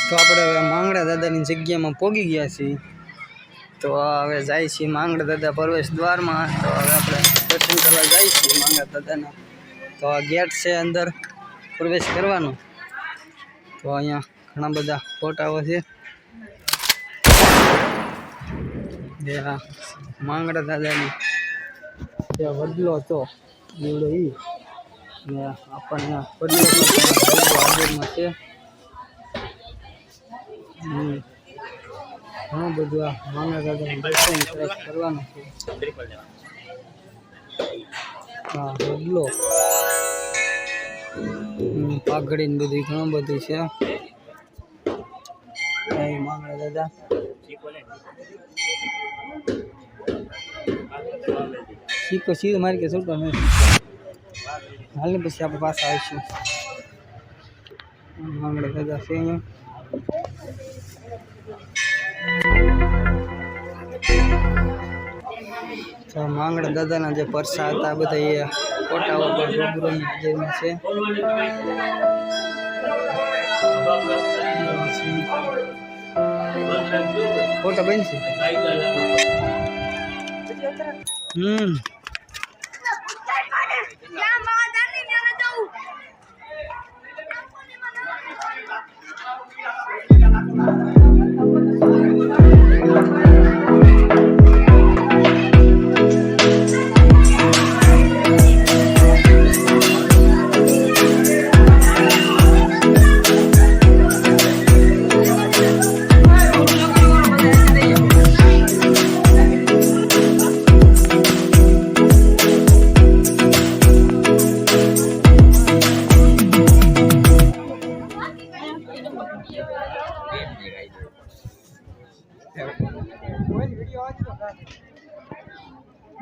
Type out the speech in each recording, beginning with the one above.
તો આપણે હવે માંગડા દાદાની જગ્યામાં પહોંચી ગયા છીએ। તો હવે જાય છીએ માંગડા દાદા પ્રવેશ દ્વારમાં। તો હવે આપણે દર્શન કરવા જાય છીએ માંગડા દાદાના। તો આ ગેટ છે અંદર પ્રવેશ કરવાનો। તો અહીંયા ઘણા બધા ફોટાઓ છે। માંગડા દાદાની વડલો હતો એવડો ઈ ને આપણને વડલો હાજરમાં છે। ઘણું બધું આ માંગડા દાદાનું દર્શન કરવાનું છે। હા વડલો પાઘડી ને બધું ઘણું બધું છે। માંગડા દાદા सीको सीधो मार के छूटो नहीं हाल ने पीछे આપણે પાછા આવીશું। માંગડા દાદા છે અહીંયા। તો માંગડા દાદાના જે પરસા હતા બધા એ ફોટાઓ પર રૂબરૂની હાજરીમાં છે। ફોટો બનશે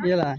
Gila.